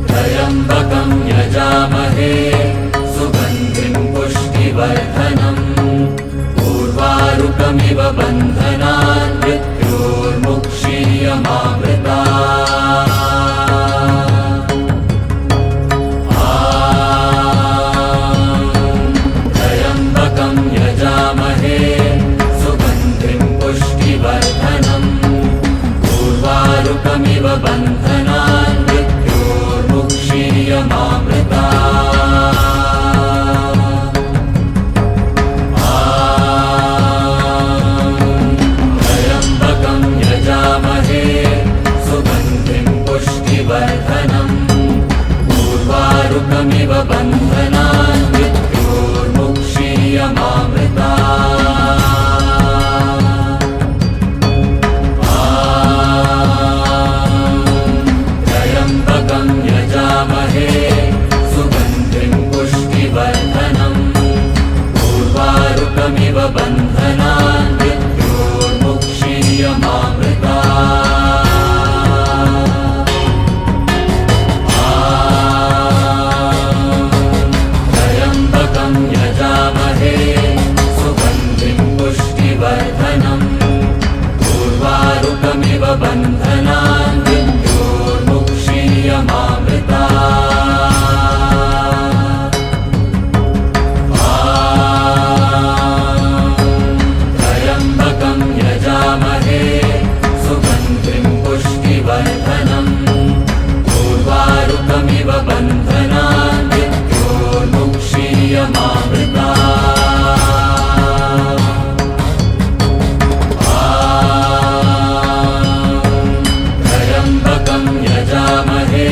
त्र्यम्बकं यजामहे सुगन्धिं पुष्टिवर्धनम् उर्वारुकमिव बन्धनान् मृत्योर्मुक्षीयमामृतात्। त्र्यम्बकं यजामहे सुगन्धिं पुष्टिवर्धनम् उर्वारुकमिव बन्धनान् मृत्योर्मुक्षीयमामृतात्। त्र्यम्बकं यजामहे सुगन्धिं पुष्टिवर्धनम् उर्वारुकमिव बन्धनान् मृत्योर्मुक्षीयमामृतात्। त्र्यम्बकं यजामहे सुगन्धिं पुष्टिवर्धनम् उर्वारुकमिव बन्धनान् मृत्योर्मुक्षीयमामृतात्। त्र्यम्बकं यजामहे सुगन्धिं पुष्टिवर्धनम् उर्वारुकमिव बन्धनान् मृत्योर्मुक्षीयमामृतात्। त्र्यम्बकं यजामहे सुगन्धिं पुष्टिवर्धनम् उर्वारुकमिव बन्धनान् मृत्योर्मुक्षीयमामृतात्। त्र्यम्बकं यजामहे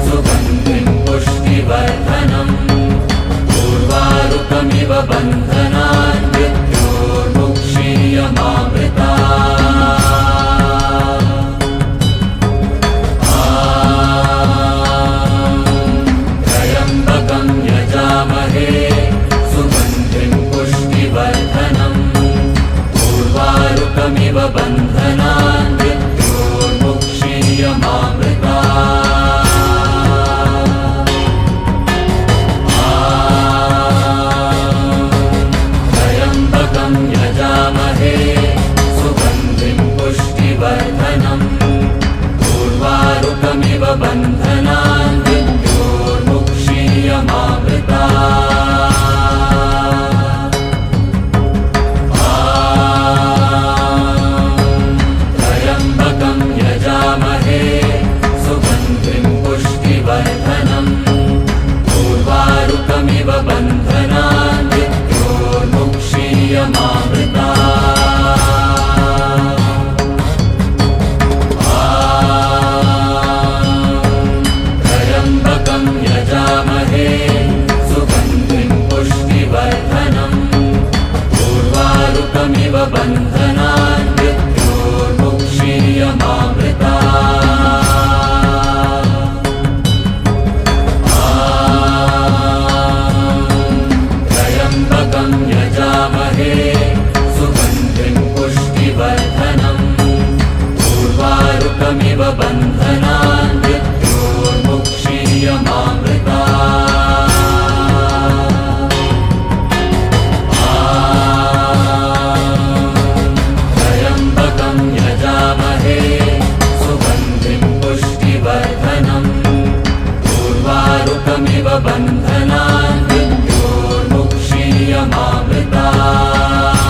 सुगन्धिं पुष्टिवर्धनम् उर्वारुकमिव बन्धनान् मृत्योर्मुक्षीयमामृतात्। त्र्यम्बकं यजामहे सुगन्धिं पुष्टिवर्धनम् उर्वारुकमिव बन्धनान् मृत्योर्मुक्षीयमामृतात्। त्र्यम्बकं यजामहे सुगन्धिं पुष्टिवर्धनम् उर्वारुकमिव बन्धनान् मृत्योर्मुक्षीयमामृतात्। त्र्यम्बकं यजामहे सुगन्धिं पुष्टिवर्धनम् उर्वारुकमिव बन्धनान् मृत्योर्मुक्षीयमामृतात्। त्र्यम्बकं यजामहे सुगन्धिं पुष्टिवर्धनम् उर्वारुकमिव बन्धनान् मृत्योर्मुक्षीयमामृतात्। त्र्यम्बकं यजामहे सुगन्धिं पुष्टिवर्धनम् उर्वारुकमिव बन्धनान् मृत्योर्मुक्षीयमामृतात्। त्र्यम्बकं यजामहे सुगन्धिं पुष्टिवर्धनम् उर्वारुकमिव बन्धनान् मृत्योर्मुक्षीयमामृतात्।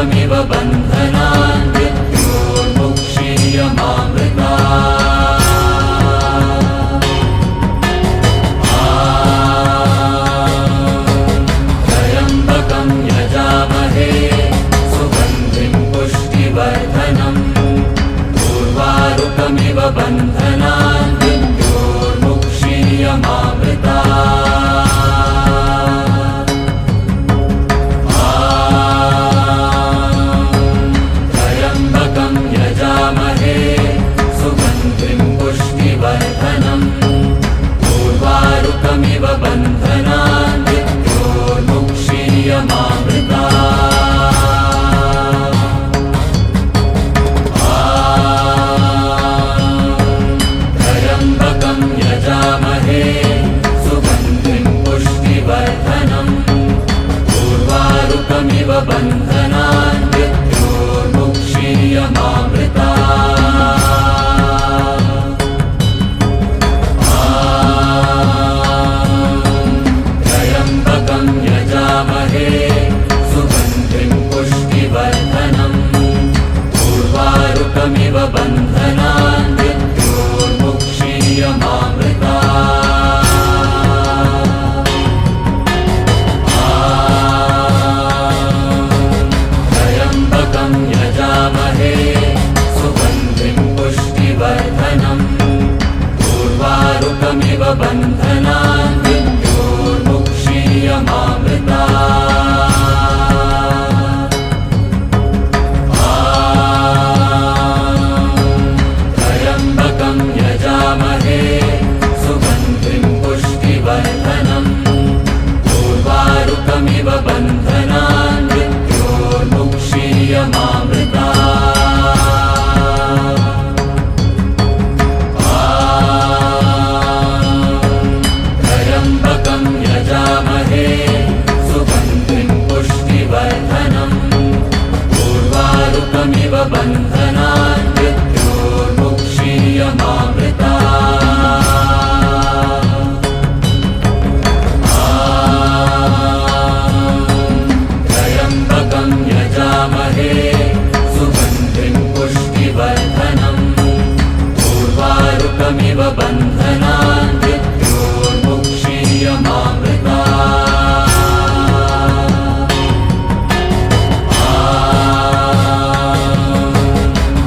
त्र्यम्बकमिव बन्धनान् मृत्योर्मुक्षीयमामृतात् त्र्यम्बकं यजामहे सुगन्धिं पुष्टिवर्धनम् उर्वारुकमिव बन्धनान् मृत्योर्मुक्षीयमामृतात् त्र्यम्बकं यजामहे सुगन्धिं पुष्टिवर्धनम् उर्वारुकमिव बन्धनान् मृत्योर्मुक्षीयमामृतात् त्र्यम्बकं यजामहे सुगन्धिं पुष्टिवर्धनम् उर्वारुकमिव बन्धनान् त्र्यम्बकं यजामहे सुगन्धिं पुष्टिवर्धनम् उर्वारुकमिव बन्धनान् त्र्यम्बकं यजामहे सुगन्धिं पुष्टिवर्धनम् उर्वारुकमिव बन्धनान् त्र्यम्बकं यजामहे सुगन्धिं पुष्टिवर्धनम् उर्वारुकमिव बन्धनान् त्र्यम्बकं यजामहे सुगन्धिं पुष्टिवर्धनम् उर्वारुकमिव बन्धनान्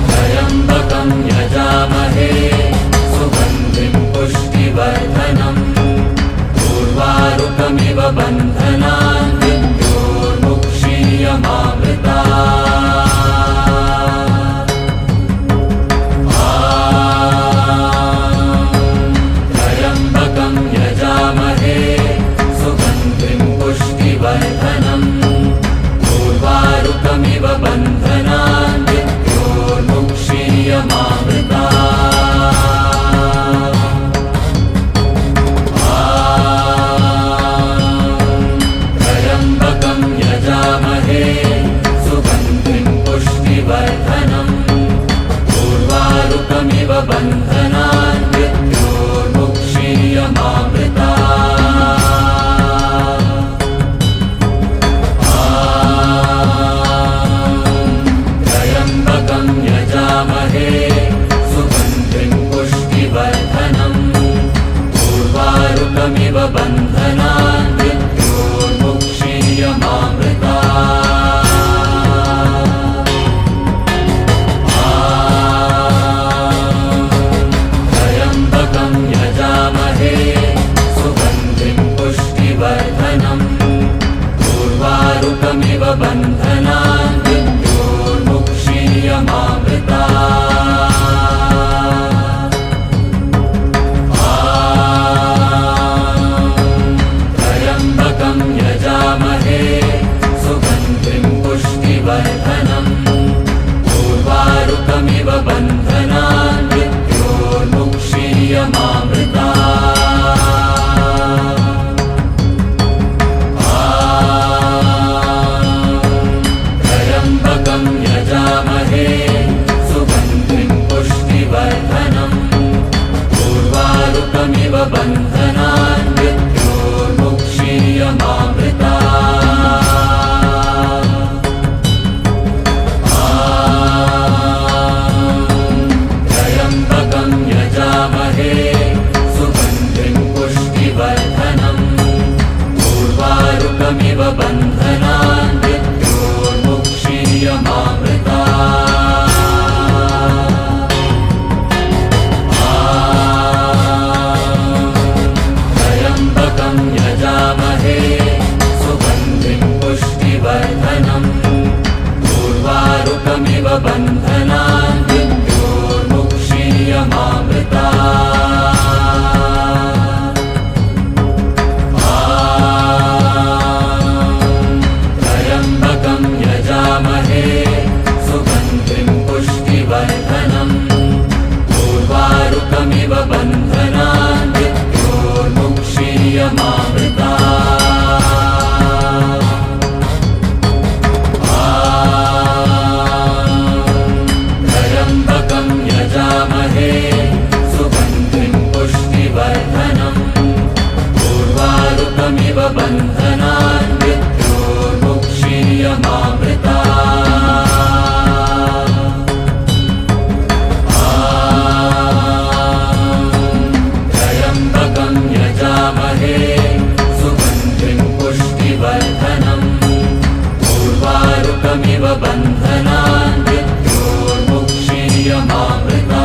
त्र्यम्बकं यजामहे सुगन्धिं पुष्टिवर्धनम् उर्वारुकमिव बन्धनान् त्र्यम्बकं यजामहे सुगन्धिं पुष्टिवर्धनम् उर्वारुकमिव बन्धनान् त्र्यम्बकं यजामहे सुगन्धिं पुष्टिवर्धनम् उर्वारुकमिव बन्धनान् त्र्यम्बकं यजामहे सुगन्धिं पुष्टिवर्धनम् उर्वारुकमिव बन्धनान् त्र्यम्बकं यजामहे सुगन्धिं पुष्टिवर्धनम् उर्वारुकमिव बन्धनान् त्र्यम्बकं यजामहे सुगन्धिं पुष्टिवर्धनम् उर्वारुकमिव बन्धनान् त्र्यम्बकं यजामहे सुगन्धिं पुष्टिवर्धनम् उर्वारुकमिव बन्धनान् त्र्यम्बकं यजामहे सुगन्धिं पुष्टिवर्धनम् उर्वारुकमिव बन्धनान् त्र्यम्बकं बन्धनान् मृत्योर्मुक्षीयमामृता त्र्यम्बकं यजामहे सुगन्धिं पुष्टिवर्धनम् उर्वारुकमिव बन्धनान् मृत्योर्मुक्षीयमामृता त्र्यम्बकं यजामहे सुगन्धिं पुष्टिवर्धनम् उर्वारुकमिव बन्धनान् मृत्योर्मुक्षीयमामृता त्र्यम्बकं यजामहे सुगन्धिं पुष्टिवर्धनम् उर्वारुकमिव बन्धनान् मृत्योर्मुक्षीयमामृता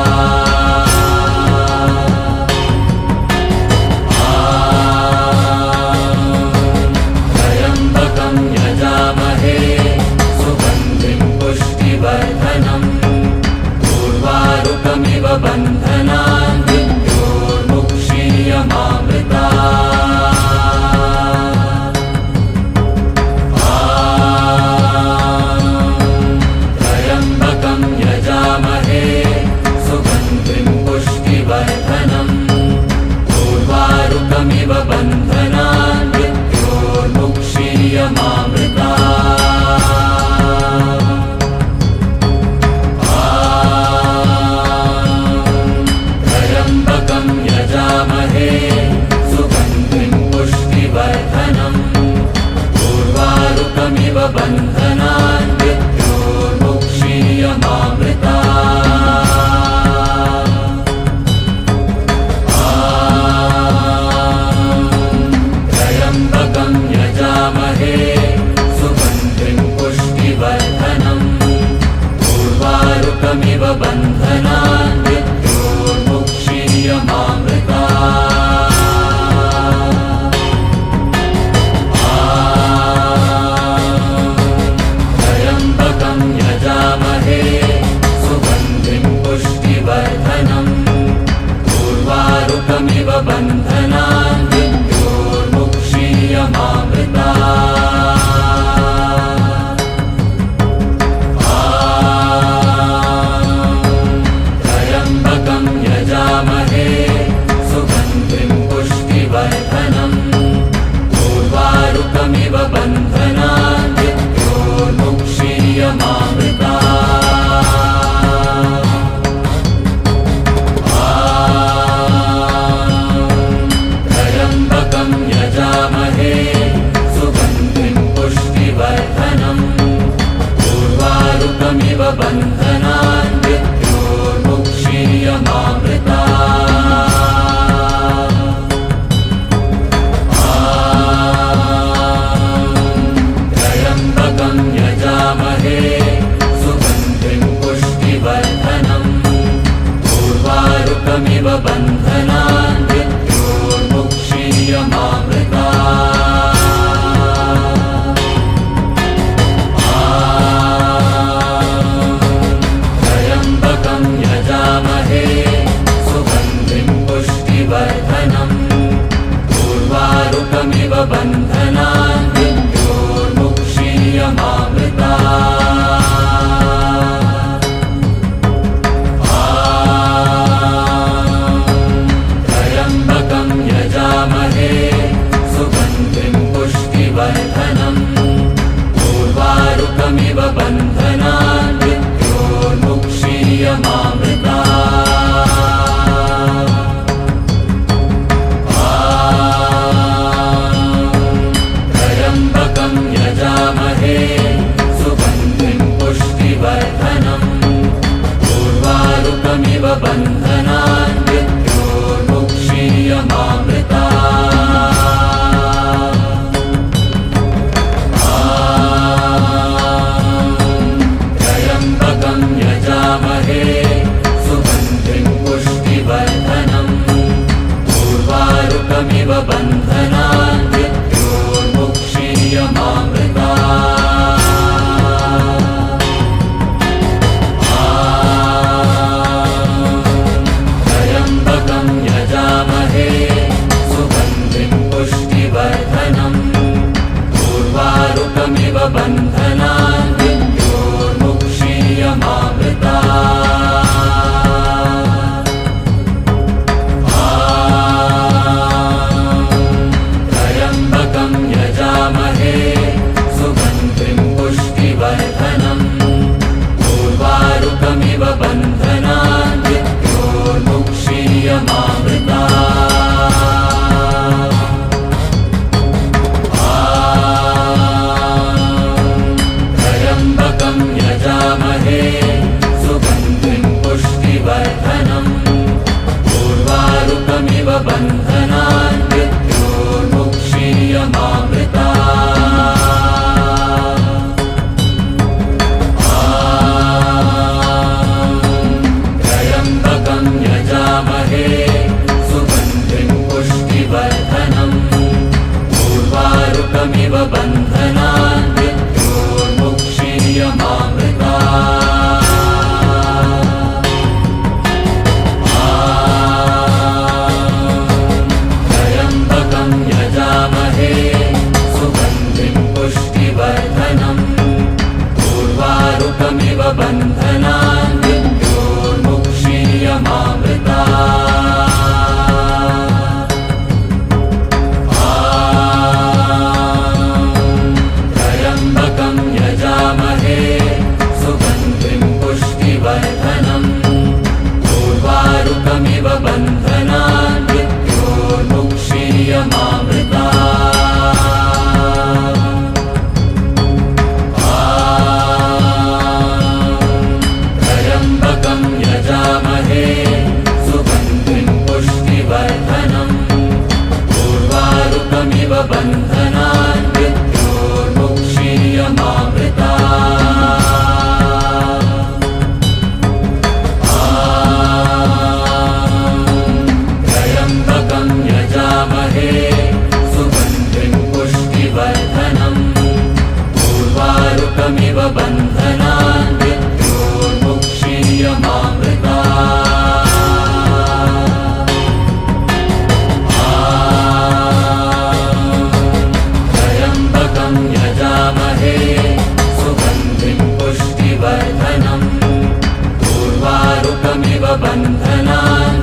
त्र्यम्बकं यजामहे सुगन्धिं पुष्टिवर्धनम् उर्वारुकमिव बन्धनान् मृत्योर्मुक्षीयमामृता त्र्यम्बकं यजामहे सुगन्धिं पुष्टिवर्धनम् उर्वारुकमिव बन्धनान् मृत्योर्मुक्षीयमामृता त्र्यम्बकं यजामहे सुगन्धिं पुष्टिवर्धनम् उर्वारुकमिव बन्धनान् मृत्योर्मुक्षीयमामृता त्र्यम्बकं यजामहे सुगन्धिं पुष्टिवर्धनम् उर्वारुकमिव बन्धनान् मृत्योर्मुक्षीयमामृता त्र्यम्बकं यजामहे सुगन्धिं पुष्टिवर्धनम् उर्वारुकमिव बन्धनान् मृत्योर्मुक्षीयमामृता त्र्यम्बकं यजामहे सुगन्धिं पुष्टिवर्धनम् उर्वारुकमिव बन्धनान् मृत्योर्मुक्षीयमामृता त्र्यम्बकं यजामहे सुगन्धिं पुष्टिवर्धनम् उर्वारुकमिव बन्धनान् मृत्योर्मुक्षीयमामृता त्र्यम्बकं यजामहे सुगन्धिं पुष्टिवर्धनम् उर्वारुकमिव बन्धनान् मृत्योर्मुक्षीयमामृता त्र्यम्बकं यजामहे सुगन्धिं पुष्टिवर्धनम् उर्वारुकमिव बन्धनान् मृत्योर्मुक्षीयमामृता त्र्यम्बकं यजामहे सुगन्धिं पुष्टिवर्धनम् उर्वारुकमिव बन्धनान् मृत्योर्मुक्षीयमामृता त्र्यम्बकं यजामहे सुगन्धिं पुष्टिवर्धनम् उर्वारुकमिव बन्धनान् मृत्योर्मुक्षीयमामृता यजामहे सुगन्धिं पुष्टिवर्धनम् उर्वारुकमिव बन्धनान् मृत्योर्मुक्षीयमामृतात् त्र्यम्बकं यजामहे सुगन्धिं पुष्टिवर्धनम् उर्वारुकमिव बन्धनान् त्र्यम्बकं यजामहे सुगन्धिं पुष्टिवर्धनम् उर्वारुकमिव बन्धनान् मृत्योर्मुक्षीयमामृतात् त्र्यम्बकं यजामहे सुगन्धिं पुष्टिवर्धनम् उर्वारुकमिव बन्धनान् त्र्यम्बकं यजामहे सुगन्धिं पुष्टिवर्धनम् उर्वारुकमिव बन्धनान् त्र्यम्बकं यजामहे सुगन्धिं पुष्टिवर्धनम् उर्वारुकमिव बन्धनान् त्र्यम्बकं यजामहे सुगन्धिं पुष्टिवर्धनम् उर्वारुकमिव बन्धनान्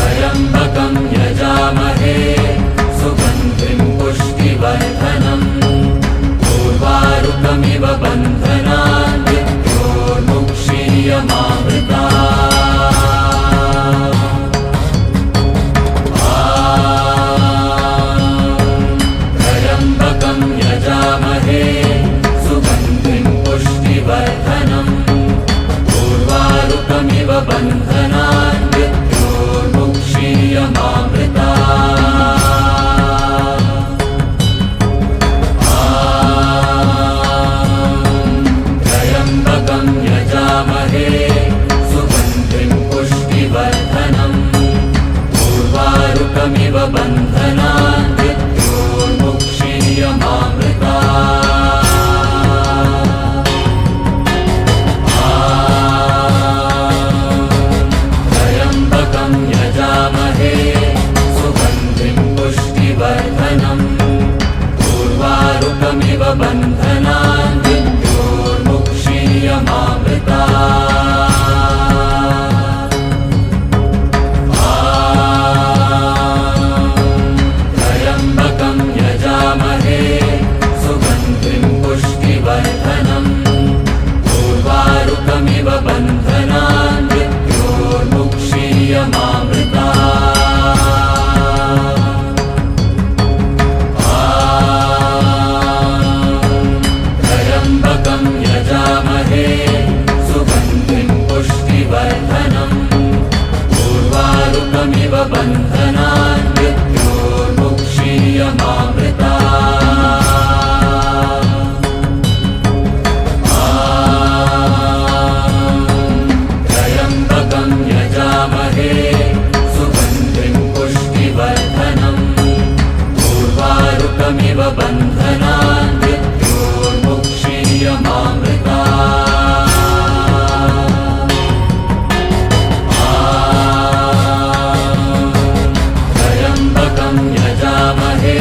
त्र्यम्बकं यजामहे सुगन्धिं पुष्टिवर्धनम् उर्वारुकमिव बन्धनान् त्र्यम्बकं यजामहे सुगन्धिं पुष्टिवर्धनम् उर्वारुकमिव बन्धनान् त्र्यम्बकं यजामहे सुगन्धिं पुष्टिवर्धनम् उर्वारुकमिव बन्धनान् त्र्यम्बकं यजामहे सुगन्धिं पुष्टिवर्धनम् उर्वारुकमिव बन्धनान् त्र्यम्बकं यजामहे सुगन्धिं पुष्टिवर्धनम् उर्वारुकमिव बन्धनान् त्र्यम्बकं यजामहे सुगन्धिं पुष्टिवर्धनम् उर्वारुकमिव बन्धनान् त्र्यम्बकं यजामहे सुगन्धिं पुष्टिवर्धनम् उर्वारुकमिव बन्धनान् त्र्यम्बकं यजामहे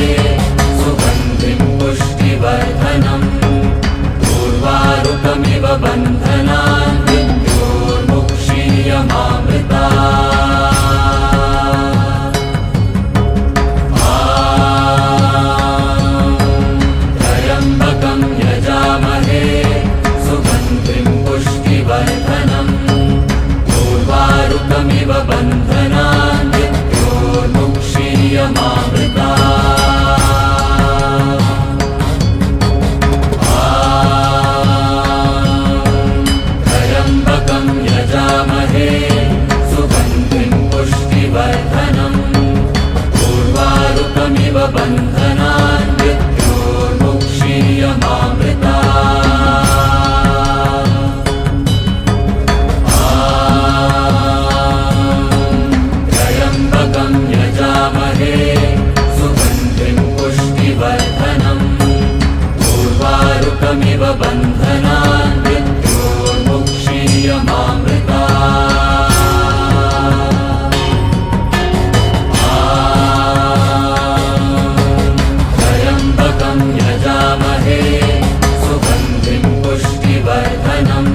पुष्टिवर्धनम् उर्वारुकमिव बन्धनान् मृत्योर्मुक्षीयमामृता त्र्यम्बकं यजामहे सुगन्धिं पुष्टिवर्धनम् उर्वारुकमिव बन्धनान् मृत्योर्मुक्षीयमामृता त्र्यम्बकं यजामहे सुगन्धिं पुष्टिवर्धनम्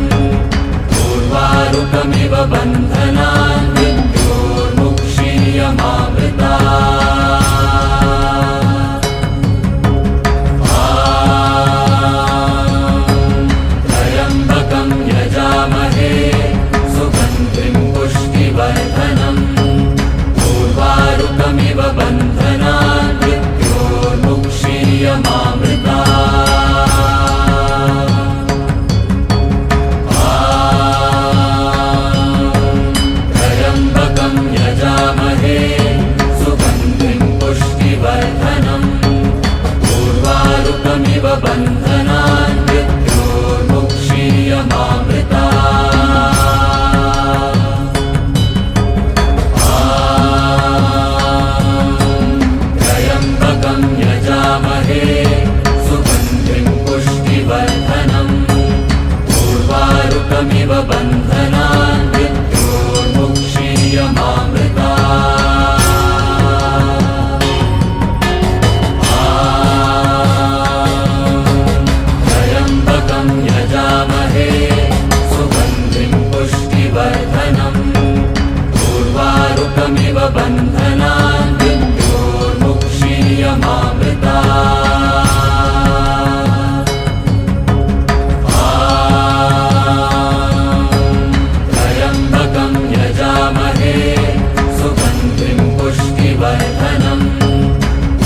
उर्वारुकमिव बन्धनान् मृत्योर्मुक्षीयमामृता त्र्यम्बकं यजामहे सुगन्धिं पुष्टिवर्धनम् उर्वारुकमिव बन्धनान् मृत्योर्मुक्षीयमामृता त्र्यम्बकं यजामहे सुगन्धिं पुष्टिवर्धनम् उर्वारुकमिव बन्धनान् मृत्योर्मुक्षीयमामृता त्र्यम्बकं यजामहे सुगन्धिं पुष्टिवर्धनम् उर्वारुकमिव बन्धनान् मृत्योर्मुक्षीयमामृता त्र्यम्बकं यजामहे सुगन्धिं पुष्टिवर्धनम् उर्वारुकमिव बन्धनान् मृत्योर्मुक्षीयमामृता त्र्यम्बकं यजामहे सुगन्धिं पुष्टिवर्धनम्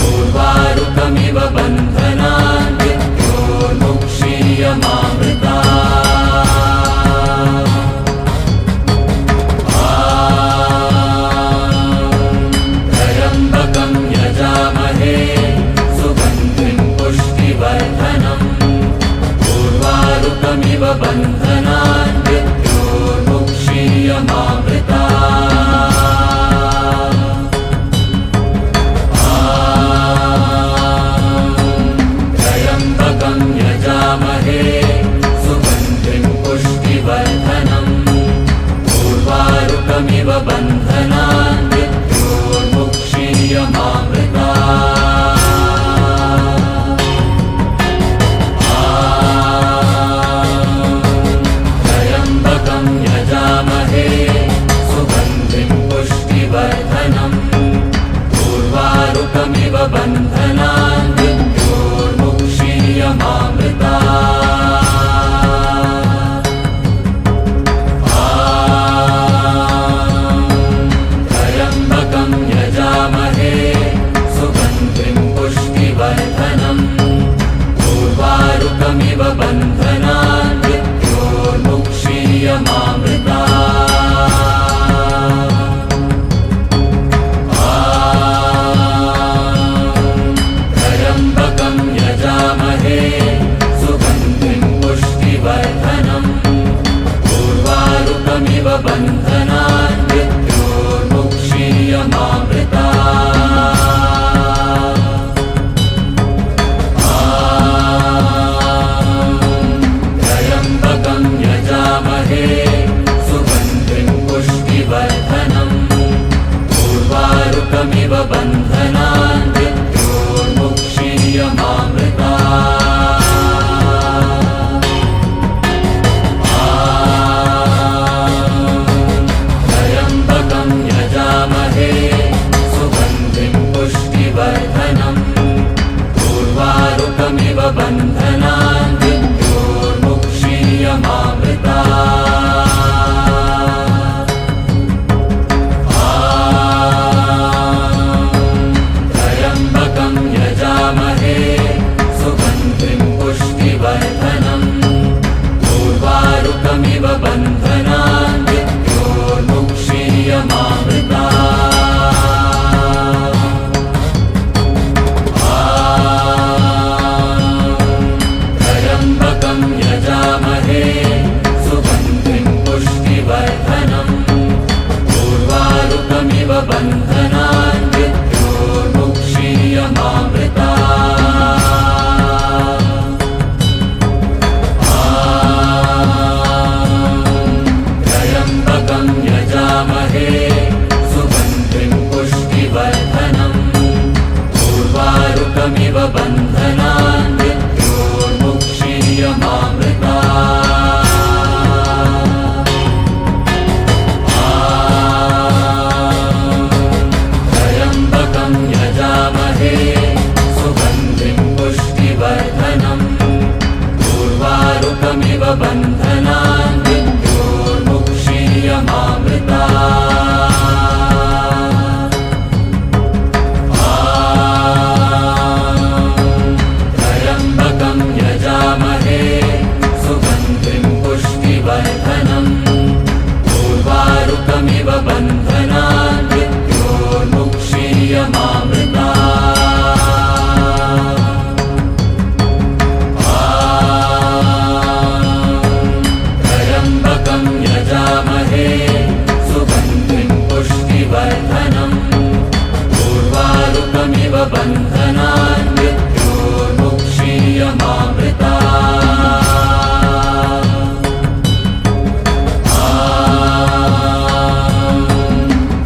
उर्वारुकमिव बन्धनान् मृत्योर्मुक्षीयमामृता त्र्यम्बकं यजामहे सुगन्धिं पुष्टिवर्धनम् उर्वारुकमिव बन्धनान् मृत्योर्मुक्षीयमामृता त्र्यम्बकं यजामहे सुगन्धिं पुष्टिवर्धनम् उर्वारुकमिव बन्धनान् मृत्योर्मुक्षीयमामृता त्र्यम्बकं यजामहे सुगन्धिं पुष्टिवर्धनम् उर्वारुकमिव बन्धनान् मृत्योर्मुक्षीयमामृता त्र्यम्बकं यजामहे सुगन्धिं पुष्टिवर्धनम् उर्वारुकमिव बन्धनान् मृत्योर्मुक्षीयमामृता बन्धनान् मृत्योर्मुक्षीयमामृता त्र्यम्बकं यजामहे सुगन्धिं पुष्टिवर्धनम् उर्वारुकमिव बन्धनान् मृत्योर्मुक्षीयमामृता त्र्यम्बकं यजामहे सुगन्धिं पुष्टिवर्धनम् उर्वारुकमिव बन्धनान् मृत्योर्मुक्षीयमामृता त्र्यम्बकं यजामहे सुगन्धिं पुष्टिवर्धनम् उर्वारुकमिव बन्धनान् मृत्योर्मुक्षीयमामृता त्र्यम्बकं यजामहे सुगन्धिं पुष्टिवर्धनम् उर्वारुकमिव बन्धनान् मृत्योर्मुक्षीयमामृता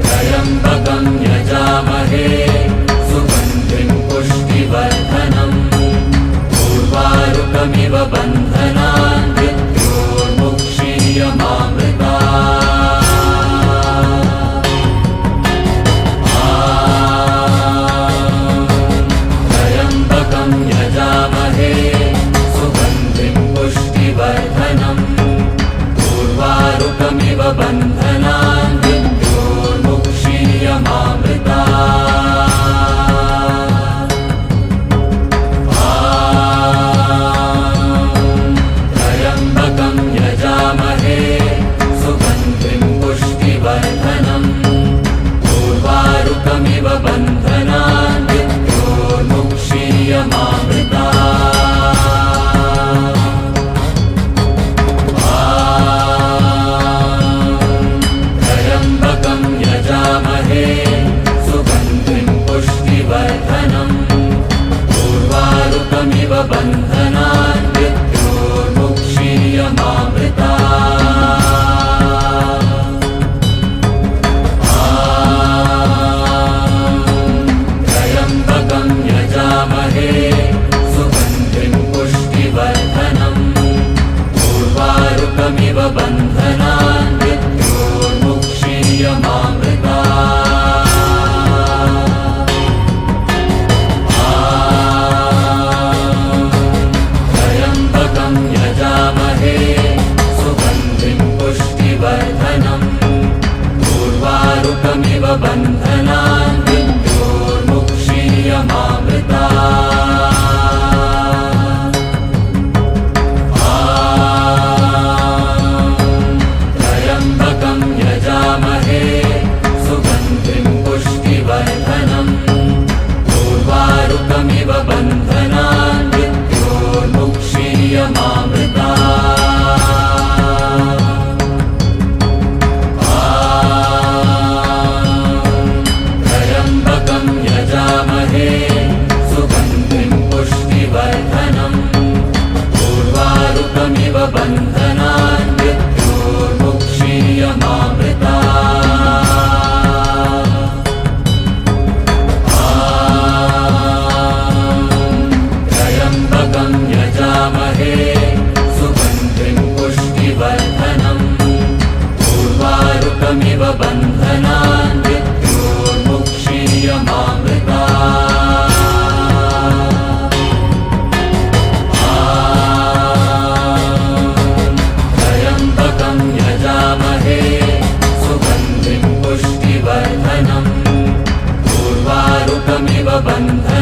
त्र्यम्बकं यजामहे सुगन्धिं पुष्टिवर्धनम् उर्वारुकमिव बन्धनान् मृत्योर्मुक्षीयमामृता त्र्यम्बकं यजामहे सुगन्धिं पुष्टिवर्धनम् उर्वारुकमिव बन्धनान् मृत्योर्मुक्षीयमामृता त्र्यम्बकं यजामहे सुगन्धिं पुष्टिवर्धनम् उर्वारुकमिव बन्धनान् मृत्योर्मुक्षीयमामृता त्र्यम्बकं यजामहे सुगन्धिं पुष्टिवर्धनम् उर्वारुकमिव बन्धनान् मृत्योर्मुक्षीयमामृता त्र्यम्बकं यजामहे सुगन्धिं पुष्टिवर्धनम् उर्वारुकमिव बन्धनान् मृत्योर्मुक्षीयमामृता त्र्यम्बकं यजामहे सुगन्धिं पुष्टिवर्धनम् उर्वारुकमिव बन्धनान् मृत्योर्मुक्षीयमामृता त्र्यम्बकं यजामहे सुगन्धिं पुष्टिवर्धनम् उर्वारुकमिव बन्धनान् मृत्योर्मुक्षीयमामृता त्र्यम्बकं यजामहे सुगन्धिं पुष्टिवर्धनम् उर्वारुकमिव बन्धनान् मृत्योर्मुक्षीयमामृता त्र्यम्बकं यजामहे सुगन्धिं पुष्टिवर्धनम् उर्वारुकमिव बन्धनान् मृत्योर्मुक्षीयमामृता त्र्यम्बकं यजामहे सुगन्धिं पुष्टिवर्धनम् उर्वारुकमिव बन्धनान्